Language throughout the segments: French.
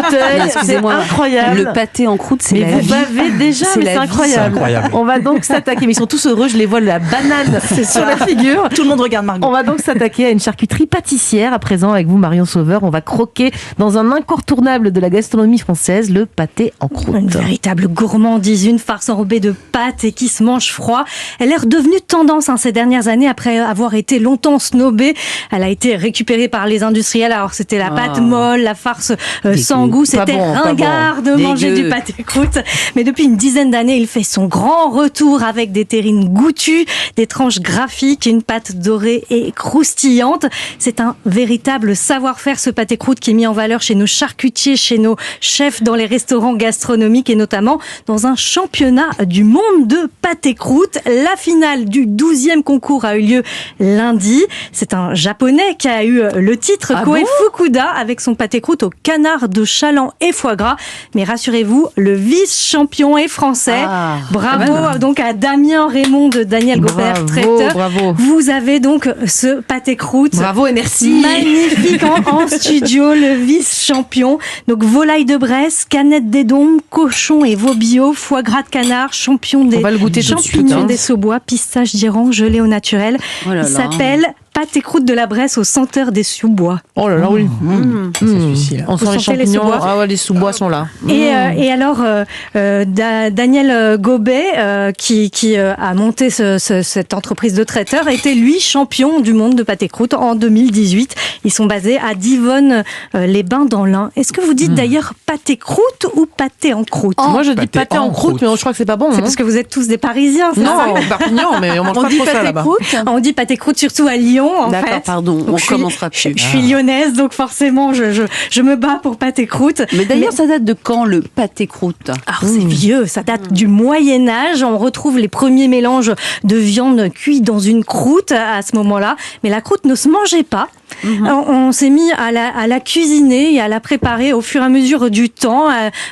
fauteuil. C'est Excusez-moi, incroyable. le pâté en croûte, c'est Mais la vous vie. bavez déjà, C'est mais la c'est vie. incroyable. C'est incroyable. On va donc s'attaquer, mais ils sont tous heureux, je les vois la banane sur la figure. Tout le monde regarde Margot. On va donc s'attaquer à une charcuterie pâtissière à présent avec vous Marion Sauveur. On va croquer dans un incontournable de la gastronomie française, le pâté en croûte. Une véritable gourmandise, une farce enrobée de pâtes et qui se mange froid. Elle est redevenue tendance ces dernières années après avoir été longtemps snobée. Elle a été récupérée par les industriels. Alors c'était la pâte molle, la farce sans goût. C'était bon, pas ringard de manger Dégueu. du pâté croûte. Mais depuis une dizaine d'années, il fait son grand retour avec des terrines goûtues, des tranches graphiques, une pâte dorée et croustillante. C'est un véritable savoir-faire, ce pâté croûte, qui est mis en valeur chez nos charcutiers, chez nos chefs dans les restaurants gastronomiques et notamment dans un championnat du monde de pâté croûte. La finale du 12e concours a eu lieu lundi. C'est un japonais qui a eu le titre, Koe Fukuda, avec son pâté croûte au canard de chaland et foie gras. Mais rassurez-vous, le vice-champion est français. Bravo donc à Damien Raymond de Daniel Gobert, traiteur. Bravo. Vous avez donc ce pâté croûte. Bravo et merci. Magnifique en studio, le vice-champion. Donc volaille de Bresse, canette d'édon, cochon et veau bio, foie gras de canard, champion des On va le goûter tout de suite, champignons hein. des Saubois, pistache d'Iran, gelé au naturel. Oh là Il là. s'appelle pâté croûte de la Bresse au senteur des Sous-Bois. Oh là là, oui. C'est celui-ci, là. On sent Vous les sentez les champignons. sous-bois Ah ouais, les sous-bois sont là. Et alors, Daniel Gobet, qui a monté cette entreprise de traiteur, était lui champion du monde de pâté croûte en 2018. Ils sont basés à Divonne-les-Bains dans l'Ain. Est-ce que vous dites d'ailleurs pâté croûte ou pâté en croûte? Moi, je dis Pâté pâté en en croûte, croûte. mais je crois que c'est pas bon. C'est hein. parce que vous êtes tous des Parisiens, c'est ça? Non, Perpignan, mais on mange pas trop ça là-bas. On dit pâté croûte surtout à Lyon, en D'accord, fait. pardon, Donc, on je commencera suis, plus. je suis lyonnaise, donc forcément, je me bats pour pâté croûte. Mais d'ailleurs, ça date de quand le pâté croûte? Alors c'est vieux, ça date du Moyen-Âge. On retrouve les premiers mélanges de viande cuite dans une croûte à ce moment-là. Mais la croûte ne se mangeait pas. On s'est mis à la cuisiner et à la préparer au fur et à mesure du temps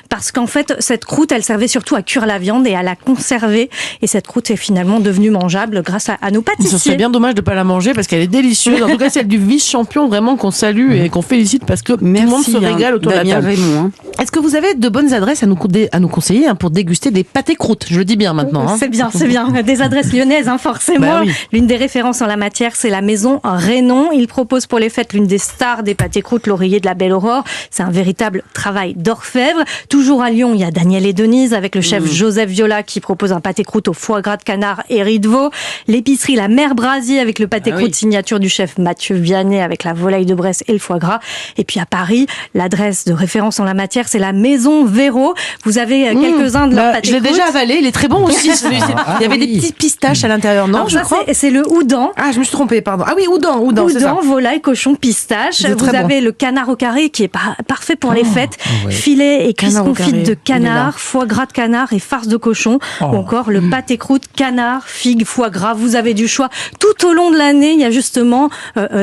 parce qu'en fait, cette croûte, elle servait surtout à cuire la viande et à la conserver. Et cette croûte est finalement devenue mangeable grâce à nos Ce serait pâtissiers. bien dommage de pas la manger parce qu'elle est délicieuse. En tout cas, celle du vice-champion vraiment qu'on salue et qu'on félicite parce que tout le monde se régale autour de la Damien table. Raymond. Est-ce que vous avez de bonnes adresses à nous conseiller pour déguster des pâtés croûtes? Je le dis bien maintenant. hein. C'est bien, c'est bien. Des adresses lyonnaises, forcément. Bah oui. L'une des références en la matière, c'est la maison Raynon. Il propose pour les fêtes l'une des stars des pâtés croûtes, l'oreiller de la Belle Aurore. C'est un véritable travail d'orfèvre. Toujours à Lyon, il y a Daniel et Denise avec le chef Joseph Viola qui propose un pâté croûte au foie gras de canard et riz de veau. L'épicerie La Mère Brasier avec le pâté croûte signature du chef Mathieu Vianney avec la volaille de Bresse et le foie gras. Et puis à Paris, l'adresse de référence en la matière, c'est la maison Véro. Vous avez quelques-uns de leurs pâtés Je l'ai croûtes. déjà avalé, il est très bon aussi. celui-ci. Il y avait des petites pistaches à l'intérieur, non? Alors Je ça, crois. c'est le houdon. Ah, je me suis trompée, pardon. Ah oui, Oudin, c'est ça. Oudin, volaille, cochon, pistache. C'est Vous très avez le canard au carré qui est parfait pour les fêtes. Filet et cuisse Canard au confite carré, de il est là. canard, foie gras de canard et farce de cochon. Ou encore le pâté croûte, canard, figue, foie gras. Vous avez du choix. Tout au long de l'année, il y a justement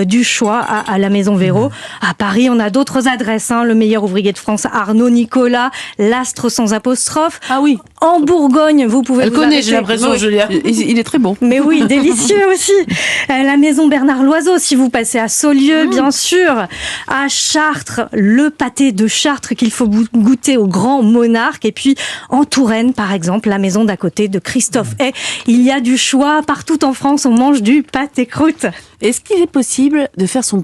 du choix à la Maison Véro. À Paris, on a d'autres adresses. Le meilleur ouvrier de France, Arnaud Nicolas, l'astre sans apostrophe. Ah oui. En Bourgogne, vous pouvez Elle vous connaît, arrêter. j'ai l'impression, Julia. Il est très bon. Mais oui, délicieux aussi. La maison Bernard Loiseau, si vous passez à Saulieu, bien sûr. À Chartres, le pâté de Chartres qu'il faut goûter au Grand Monarque. Et puis en Touraine, par exemple, la maison d'à côté de Christophe Hay. Il y a du choix. Partout en France, on mange du pâté croûte. Est-ce qu'il est possible de faire son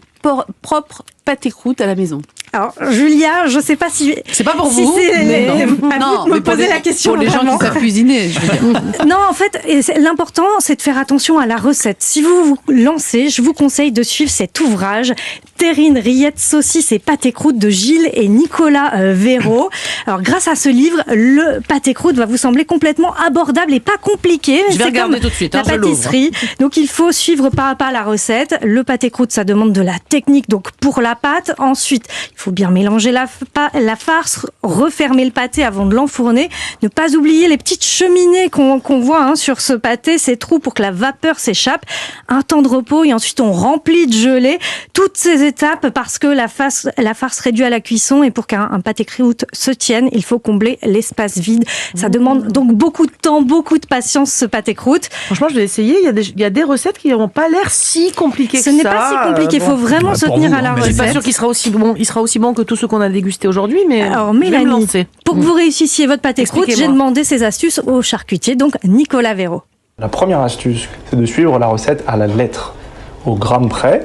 propre pâté croûte à la maison? Alors, Julia, je sais pas si... C'est pas pour si vous, c'est- mais à vous de me poser la question. Pour les gens vraiment. qui savent cuisiner, je veux dire. Non, en fait, l'important, c'est de faire attention à la recette. Si vous vous lancez, je vous conseille de suivre cet ouvrage Terrine, rillettes, saucisses et pâté croûte de Gilles et Nicolas Véro. Alors, grâce à ce livre, le pâté croûte va vous sembler complètement abordable et pas compliqué. Je vais C'est regarder comme tout de suite, la je l'ouvre. pâtisserie. Donc, il faut suivre pas à pas la recette. Le pâté croûte, ça demande de la technique. Donc, pour la pâte, ensuite, il faut bien mélanger la farce, refermer le pâté avant de l'enfourner. Ne pas oublier les petites cheminées qu'on voit sur ce pâté, ces trous pour que la vapeur s'échappe. Un temps de repos et ensuite on remplit de gelée. Toutes ces étapes parce que la farce réduit à la cuisson et pour qu'un pâté croûte se tienne, il faut combler l'espace vide. Ça demande donc beaucoup de temps, beaucoup de patience ce pâté croûte. Franchement, je vais essayer. Il y a des recettes qui n'ont pas l'air si compliquées que Ce ça. n'est pas si compliqué, il faut vraiment se pour tenir vous, à la mais Je suis pas recette. sûre qu'il sera aussi bon. Il sera aussi bon que tous ceux qu'on a dégustés aujourd'hui, mais Alors je vais me Mélanie, lancer. pour que vous réussissiez votre pâté croûte, j'ai Expliquez-moi. demandé ces astuces au charcutier, donc Nicolas Véraud. La première astuce, c'est de suivre la recette à la lettre, au gramme près.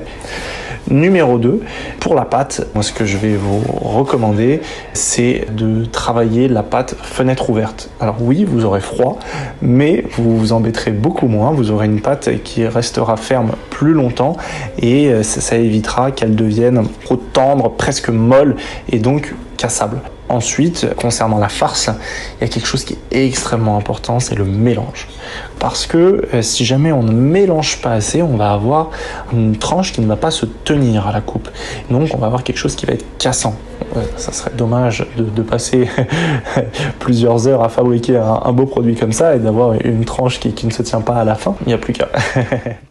Numéro 2, pour la pâte, moi ce que je vais vous recommander, c'est de travailler la pâte fenêtre ouverte. Alors oui, vous aurez froid, mais vous vous embêterez beaucoup moins, vous aurez une pâte qui restera ferme plus longtemps et ça évitera qu'elle devienne trop tendre, presque molle et donc cassable. Ensuite, concernant la farce, il y a quelque chose qui est extrêmement important, c'est le mélange. Parce que si jamais on ne mélange pas assez, on va avoir une tranche qui ne va pas se tenir à la coupe. Donc on va avoir quelque chose qui va être cassant. Ça serait dommage de passer plusieurs heures à fabriquer un beau produit comme ça et d'avoir une tranche qui ne se tient pas à la fin. Il n'y a plus qu'à.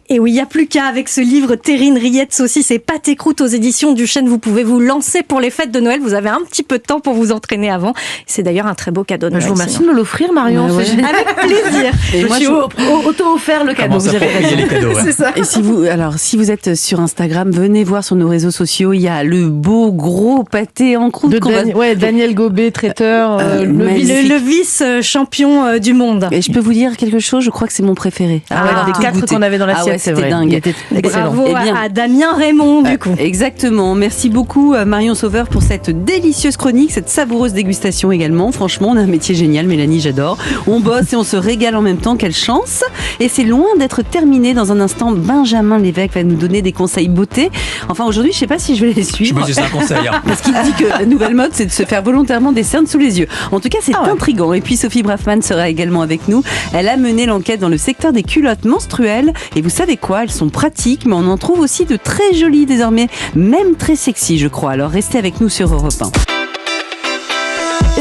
Et oui, il n'y a plus qu'à avec ce livre Terrine, rillettes, saucisses et pâté croûte aux éditions du Chêne. Vous pouvez vous lancer pour les fêtes de Noël. Vous avez un petit peu de temps pour vous entraîner avant. C'est d'ailleurs un très beau cadeau de Noël. Je vous remercie de me l'offrir, Marion. Ouais. C'est génial. Avec plaisir. Et Je moi, suis auto-offert le cadeau. Comment ça Vous avez pour payer raison. les cadeaux, ouais. C'est ça. Et si vous êtes sur Instagram, venez voir sur nos réseaux sociaux. Il y a le beau gros pâté en croûte qu'on va. Daniel Gobet, traiteur, magnifique. Le vice-champion du monde. Et je peux vous dire quelque chose, je crois que c'est mon préféré. Ah ouais, Ah, des tout 4 goûté. qu'on avait dans l'assiette, Ah ouais, c'est c'était vrai. dingue. Il était excellent. Bravo Eh bien. à Damien Raymond, du coup. Exactement. Merci beaucoup Marion Sauveur pour cette délicieuse chronique, cette savoureuse dégustation également. Franchement, on a un métier génial, Mélanie, j'adore. On bosse et on se régale en même temps, quelle chance. Et c'est loin d'être terminé. Dans un instant, Benjamin Lévesque va nous donner des conseils beauté. Enfin, aujourd'hui, je sais pas si je vais les Je suivre. me dis c'est un conseil. Hein. Parce qu'il dit que la nouvelle mode, c'est de se faire volontairement des cernes sous les yeux. En tout cas, c'est intriguant. Et puis, Sophie Braffman sera également avec nous. Elle a mené l'enquête dans le secteur des culottes menstruelles. Et vous savez quoi? Elles sont pratiques, mais on en trouve aussi de très jolies désormais, même très sexy, je crois. Alors, restez avec nous sur Europe 1.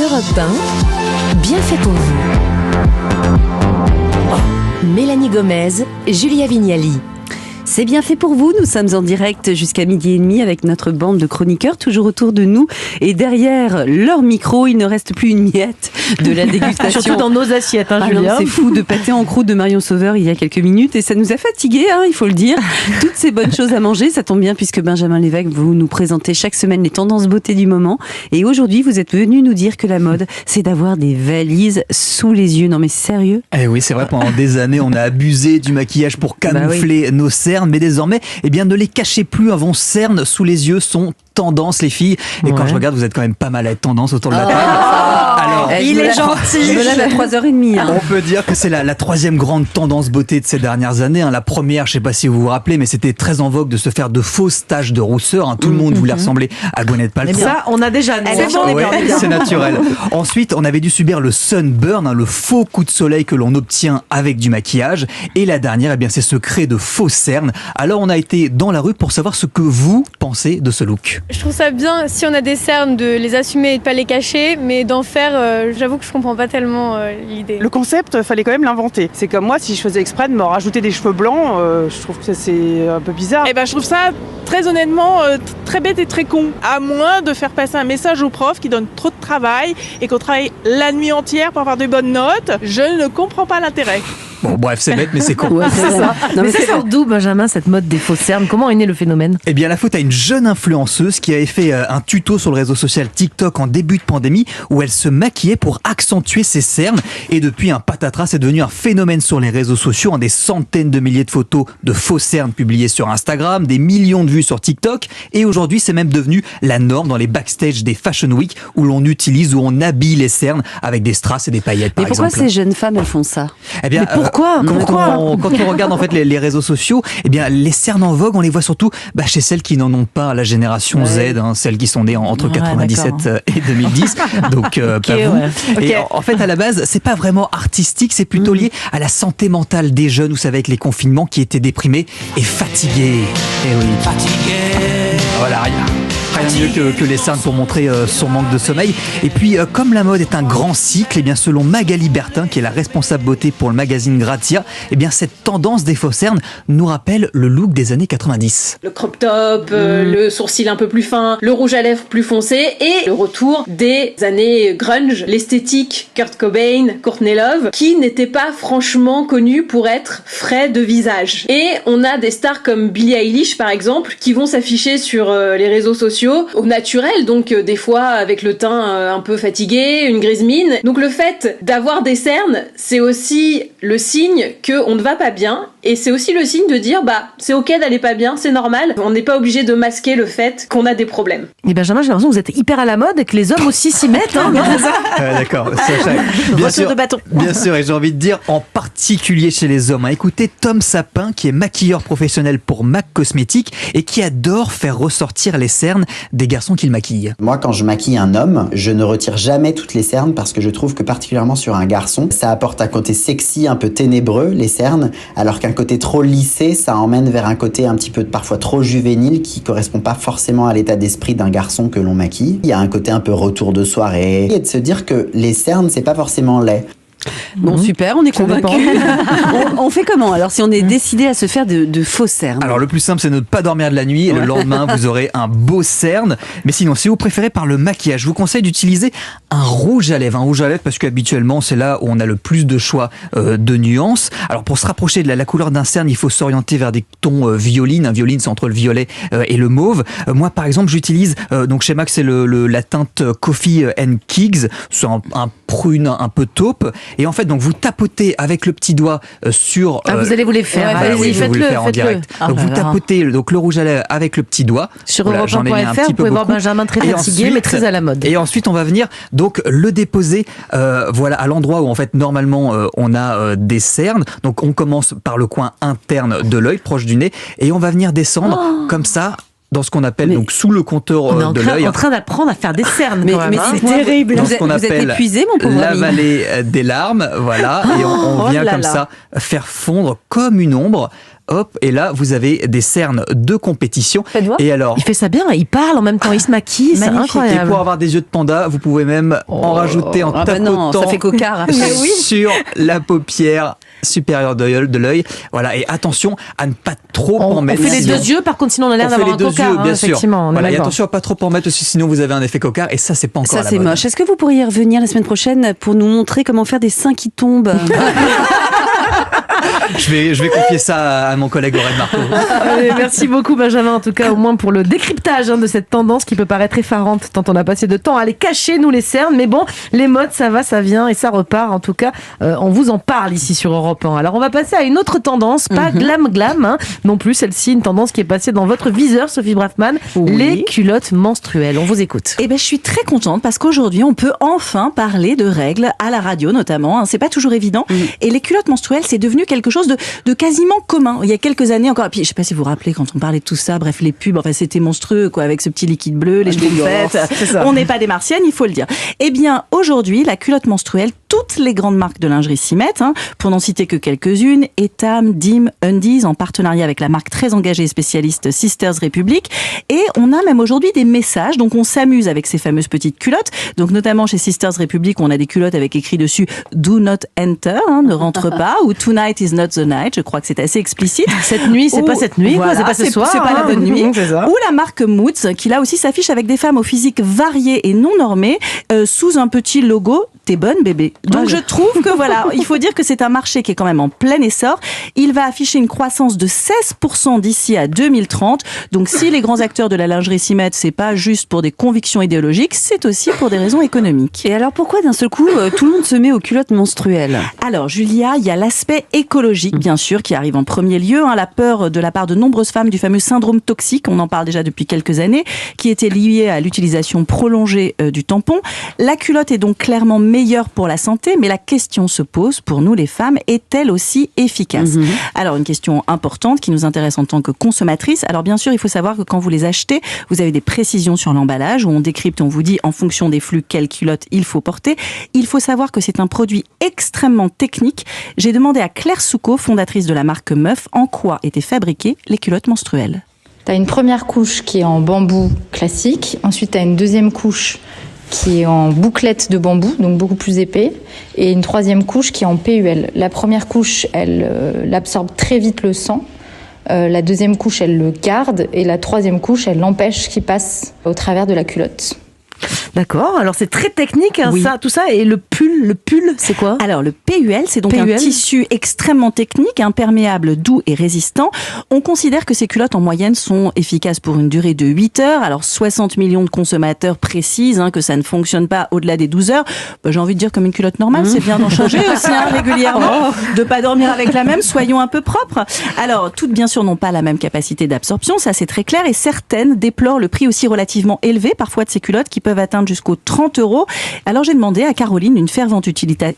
Europe 1, bien fait pour vous. Mélanie Gomez, Julia Vignali. C'est bien fait pour vous. Nous sommes en direct jusqu'à 12h30 avec notre bande de chroniqueurs toujours autour de nous. Et derrière leur micro, il ne reste plus une miette de la dégustation. Surtout dans nos assiettes, hein, Ah non, Julia. c'est fou de pâté en croûte de Marion Sauveur il y a quelques minutes et ça nous a fatigués, hein, il faut le dire. Toutes ces bonnes choses à manger, ça tombe bien puisque Benjamin Lévesque, vous nous présentez chaque semaine les tendances beauté du moment. Et aujourd'hui, vous êtes venu nous dire que la mode, c'est d'avoir des valises sous les yeux. Non mais sérieux? Eh oui, c'est vrai, pendant des années, on a abusé du maquillage pour camoufler nos cernes, mais désormais, eh bien, ne les cachez plus, vos cernes sous les yeux sont tendance, les filles. Et quand je regarde, vous êtes quand même pas mal à être tendance autour de la table. Alors, Il est gentil. Je me lève à 3h30. Hein. on peut dire que c'est la troisième grande tendance beauté de ces dernières années. Hein. La première, je sais pas si vous vous rappelez, mais c'était très en vogue de se faire de fausses taches de rousseur. Hein. Tout le monde voulait ressembler à Gwyneth Paltrow. Mais ça, on a déjà. Ouais, c'est naturel. Ensuite, on avait dû subir le sunburn, hein, le faux coup de soleil que l'on obtient avec du maquillage. Et la dernière, eh bien, c'est ce cré de fausses cernes. Alors, on a été dans la rue pour savoir ce que vous pensez de ce look. Je trouve ça bien, si on a des cernes, de les assumer et de pas les cacher, mais d'en faire, j'avoue que je comprends pas tellement l'idée. Le concept, fallait quand même l'inventer. C'est comme moi, si je faisais exprès de me rajouter des cheveux blancs, je trouve que c'est un peu bizarre. Eh ben, je trouve ça très honnêtement très bête et très con. À moins de faire passer un message aux profs qui donnent trop de travail et qu'on travaille la nuit entière pour avoir de bonnes notes, je ne comprends pas l'intérêt. Bon, bref, c'est bête, mais c'est con. Ouais, c'est ça. Non, Mais mais ça sort d'où, Benjamin, cette mode des fausses cernes? Comment est né le phénomène? Eh bien, la faute à une jeune influenceuse qui avait fait un tuto sur le réseau social TikTok en début de pandémie où elle se maquillait pour accentuer ses cernes. Et depuis, un patatras, c'est devenu un phénomène sur les réseaux sociaux. Des centaines de milliers de photos de fausses cernes publiées sur Instagram, des millions de vues sur TikTok. Et aujourd'hui, c'est même devenu la norme dans les backstage des Fashion Week où l'on utilise, où on habille les cernes avec des strass et des paillettes, par Mais pourquoi exemple. ces jeunes femmes, elles font ça? Eh bien, Pourquoi quand on regarde en fait les réseaux sociaux, eh bien les cernes en vogue, on les voit surtout chez celles qui n'en ont pas, la génération Z, hein, celles qui sont nées entre 97 et 2010. Donc pas vous. Ouais. Et en fait à la base, c'est pas vraiment artistique, c'est plutôt lié à la santé mentale des jeunes, vous savez, avec les confinements, qui étaient déprimés et fatigués. Et oui. Voilà, rien mieux que les cernes pour montrer son manque de sommeil. Et puis, comme la mode est un grand cycle, et bien selon Magali Bertin, qui est la responsable beauté pour le magazine Grazia, et bien cette tendance des fausses cernes nous rappelle le look des années 90. Le crop top, le sourcil un peu plus fin, le rouge à lèvres plus foncé et le retour des années grunge, l'esthétique Kurt Cobain, Courtney Love, qui n'était pas franchement connu pour être frais de visage. Et on a des stars comme Billie Eilish par exemple qui vont s'afficher sur les réseaux sociaux bio au naturel, donc des fois avec le teint un peu fatigué, une grise mine. Donc le fait d'avoir des cernes, c'est aussi le signe que on ne va pas bien, et c'est aussi le signe de dire c'est ok d'aller pas bien, c'est normal. On n'est pas obligé de masquer le fait qu'on a des problèmes. Et Benjamin, j'ai l'impression que vous êtes hyper à la mode et que les hommes aussi s'y mettent. D'accord. Bien sûr, et j'ai envie de dire en particulier chez les hommes. Écoutez Tom Sapin, qui est maquilleur professionnel pour MAC Cosmétiques et qui adore faire ressortir les cernes des garçons qu'il maquille. Moi, quand je maquille un homme, je ne retire jamais toutes les cernes parce que je trouve que particulièrement sur un garçon, ça apporte un côté sexy, un peu ténébreux, les cernes, alors qu'un côté trop lissé, ça emmène vers un côté un petit peu parfois trop juvénile qui correspond pas forcément à l'état d'esprit d'un garçon que l'on maquille. Il y a un côté un peu retour de soirée et de se dire que les cernes, c'est pas forcément laid. Bon, super, on est convaincus. on fait comment alors si on est décidé à se faire de faux cernes? Alors le plus simple, c'est de ne pas dormir de la nuit et le lendemain vous aurez un beau cerne. Mais sinon, si vous préférez par le maquillage, je vous conseille d'utiliser un rouge à lèvres. Un rouge à lèvres parce qu'habituellement c'est là où on a le plus de choix de nuances. Alors pour se rapprocher de la couleur d'un cerne, il faut s'orienter vers des tons violines. Un violine, c'est entre le violet et le mauve. Moi par exemple, j'utilise donc chez MAC, c'est la teinte Coffee and Kings. C'est un prune un peu taupe. Et en fait, donc vous tapotez avec le petit doigt sur. Vous allez vous les faire. Allez-y, je vais vous le faire en direct. Donc vous tapotez donc le rouge à lèvres avec le petit doigt. Sur Europe1.fr, vous pouvez voir Benjamin très fatigué, mais très à la mode. Et ensuite, on va venir donc le déposer, à l'endroit où en fait normalement on a des cernes. Donc on commence par le coin interne de l'œil, proche du nez, et on va venir descendre comme ça. Dans ce qu'on appelle donc sous le contour de l'œil. On est en train d'apprendre à faire des cernes. Mais c'est terrible. Dans ce qu'on appelle épuisé, mon pauvre la vallée des larmes, voilà. Et on vient comme ça faire fondre comme une ombre. Hop, et là vous avez des cernes de compétition. Et alors, il fait ça bien, il parle en même temps, il se maquille, c'est incroyable. Et pour avoir des yeux de panda, vous pouvez même en rajouter en tapotant ça fait cocard. sur la paupière supérieure de l'œil. Voilà, et attention à ne pas trop en mettre. On fait les deux yeux, par contre, sinon on a l'air d'avoir un cocard. Bien sûr. Effectivement, voilà, et attention à pas trop en mettre aussi, sinon vous avez un effet cocard, et ça c'est pas encore. Ça c'est moche. Est-ce que vous pourriez revenir la semaine prochaine pour nous montrer comment faire des seins qui tombent? Je vais confier ça à mon collègue Aurèle Marteau. Allez, merci beaucoup Benjamin, en tout cas au moins pour le décryptage de cette tendance qui peut paraître effarante tant on a passé de temps à les cacher, nous les cernes, mais bon, les modes ça va, ça vient et ça repart, en tout cas on vous en parle ici sur Europe 1. Alors on va passer à une autre tendance, pas glam non plus, celle-ci une tendance qui est passée dans votre viseur, Sophie Braffman, les culottes menstruelles. On vous écoute. Je suis très contente parce qu'aujourd'hui on peut enfin parler de règles à la radio notamment, c'est pas toujours évident, et les culottes menstruelles c'est devenu quelque chose de quasiment commun. Il y a quelques années encore, et puis je sais pas si vous vous rappelez quand on parlait de tout ça, bref les pubs, c'était monstrueux quoi, avec ce petit liquide bleu, les schtroumpfettes, on n'est pas des martiennes, il faut le dire. Eh bien aujourd'hui la culotte menstruelle, toutes les grandes marques de lingerie s'y mettent, pour n'en citer que quelques-unes, Etam, Dim, Undies, en partenariat avec la marque très engagée et spécialiste Sisters Republic, et on a même aujourd'hui des messages, donc on s'amuse avec ces fameuses petites culottes, donc notamment chez Sisters Republic on a des culottes avec écrit dessus Do not enter, ne rentre pas, ou Tonight is not the night, je crois que c'est assez explicite. Cette nuit, c'est pas cette nuit, voilà, c'est pas ce soir. C'est pas la bonne nuit. Ou la marque Moods, qui là aussi s'affiche avec des femmes au physique varié et non normé, sous un petit logo T'es bonne bébé. Donc je trouve que voilà, il faut dire que c'est un marché qui est quand même en plein essor. Il va afficher une croissance de 16% d'ici à 2030. Donc si les grands acteurs de la lingerie s'y mettent, c'est pas juste pour des convictions idéologiques, c'est aussi pour des raisons économiques. Et alors pourquoi d'un seul coup tout le monde se met aux culottes menstruelles? Alors Julia, il y a l'aspect écologique bien sûr qui arrive en premier lieu, la peur de la part de nombreuses femmes du fameux syndrome toxique, on en parle déjà depuis quelques années, qui était lié à l'utilisation prolongée du tampon. La culotte est donc clairement meilleure pour la santé, mais la question se pose pour nous les femmes, est-elle aussi efficace? Alors une question importante qui nous intéresse en tant que consommatrices. Alors bien sûr, il faut savoir que quand vous les achetez, vous avez des précisions sur l'emballage où on décrypte, on vous dit en fonction des flux quelle culotte il faut porter. Il faut savoir que c'est un produit extrêmement technique. J'ai demandé à Claire Soucault, fondatrice de la marque Meuf, en quoi étaient fabriquées les culottes menstruelles. Tu as une première couche qui est en bambou classique, ensuite tu as une deuxième couche qui est en bouclette de bambou, donc beaucoup plus épais, et une troisième couche qui est en PUL. La première couche, elle absorbe très vite le sang, la deuxième couche, elle le garde, et la troisième couche, elle l'empêche qu'il passe au travers de la culotte. D'accord, alors c'est très technique, hein, Oui. ça, tout ça. Et le pull, c'est quoi? Alors le PUL, c'est donc PUL. un tissu extrêmement technique, imperméable, doux et résistant. On considère que ces culottes en moyenne sont efficaces pour une durée de 8 heures. Alors 60 millions de consommateurs précisent que ça ne fonctionne pas au-delà des 12 heures. J'ai envie de dire comme une culotte normale, c'est bien d'en changer aussi régulièrement, de pas dormir avec la même, soyons un peu propres. Alors toutes bien sûr n'ont pas la même capacité d'absorption, ça c'est très clair, et certaines déplorent le prix aussi relativement élevé parfois de ces culottes qui peuvent atteindre jusqu'aux 30 €. Alors j'ai demandé à Caroline, une fervente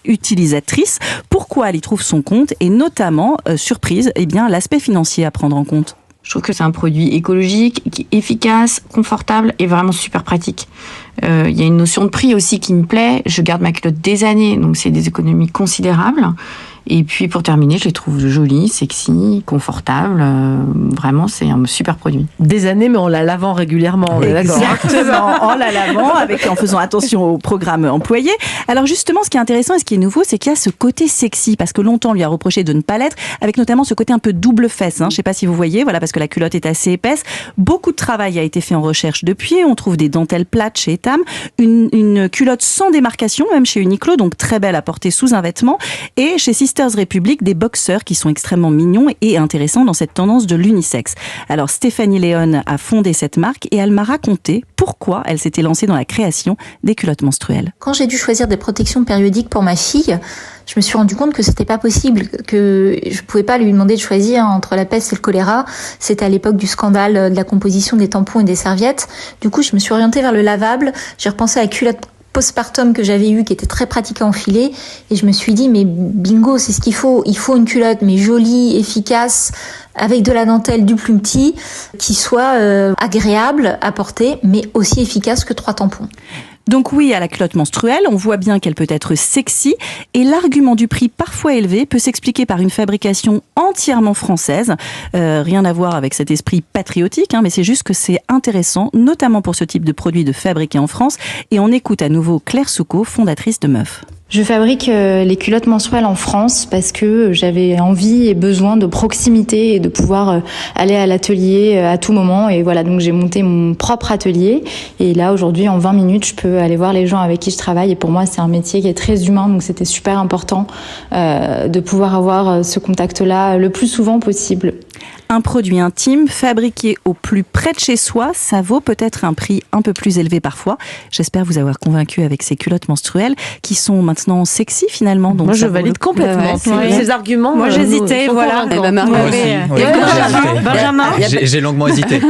utilisatrice, pourquoi elle y trouve son compte et notamment, surprise, l'aspect financier à prendre en compte. Je trouve que c'est un produit écologique, qui est efficace, confortable et vraiment super pratique. Il y a une notion de prix aussi qui me plaît. Je garde ma culotte des années, donc c'est des économies considérables. Et puis pour terminer, je les trouve jolies, sexy, confortables. Vraiment, c'est un super produit. Des années, mais en la lavant régulièrement. On est d'accord. Exactement, en la lavant, en faisant attention au programme employé. Alors justement, ce qui est intéressant et ce qui est nouveau, c'est qu'il y a ce côté sexy, parce que longtemps on lui a reproché de ne pas l'être, avec notamment ce côté un peu double fesse. Je ne sais pas si vous voyez, voilà, parce que la culotte est assez épaisse. Beaucoup de travail a été fait en recherche depuis. On trouve des dentelles plates chez Etam, une culotte sans démarcation, même chez Uniqlo, donc très belle à porter sous un vêtement, et chez Sisters Republic, des boxers qui sont extrêmement mignons et intéressants dans cette tendance de l'unisexe. Alors Stéphanie Léon a fondé cette marque et elle m'a raconté pourquoi elle s'était lancée dans la création des culottes menstruelles. Quand j'ai dû choisir des protections périodiques pour ma fille, je me suis rendu compte que c'était pas possible, que je pouvais pas lui demander de choisir entre la peste et le choléra. C'était à l'époque du scandale de la composition des tampons et des serviettes. Du coup, je me suis orientée vers le lavable. J'ai repensé à la culotte postpartum que j'avais eu, qui était très pratique à enfiler, et je me suis dit, mais bingo, c'est ce qu'il faut. Il faut une culotte, mais jolie, efficace, avec de la dentelle, du plus petit, qui soit agréable à porter, mais aussi efficace que 3 tampons. Donc oui, à la culotte menstruelle, on voit bien qu'elle peut être sexy, et l'argument du prix parfois élevé peut s'expliquer par une fabrication entièrement française. Rien à voir avec cet esprit patriotique, mais c'est juste que c'est intéressant, notamment pour ce type de produit de fabriquer en France. Et on écoute à nouveau Claire Soucault, fondatrice de Meuf. Je fabrique les culottes menstruelles en France parce que j'avais envie et besoin de proximité et de pouvoir aller à l'atelier à tout moment. Et voilà, donc j'ai monté mon propre atelier. Et là, aujourd'hui, en 20 minutes, je peux aller voir les gens avec qui je travaille. Et pour moi, c'est un métier qui est très humain. Donc c'était super important de pouvoir avoir ce contact-là le plus souvent possible. Un produit intime, fabriqué au plus près de chez soi, ça vaut peut-être un prix un peu plus élevé parfois. J'espère vous avoir convaincu avec ces culottes menstruelles qui sont maintenant sexy finalement. Donc moi je valide complètement ces arguments. Moi j'hésitais, voilà. Moi aussi. Benjamin. J'ai longuement hésité.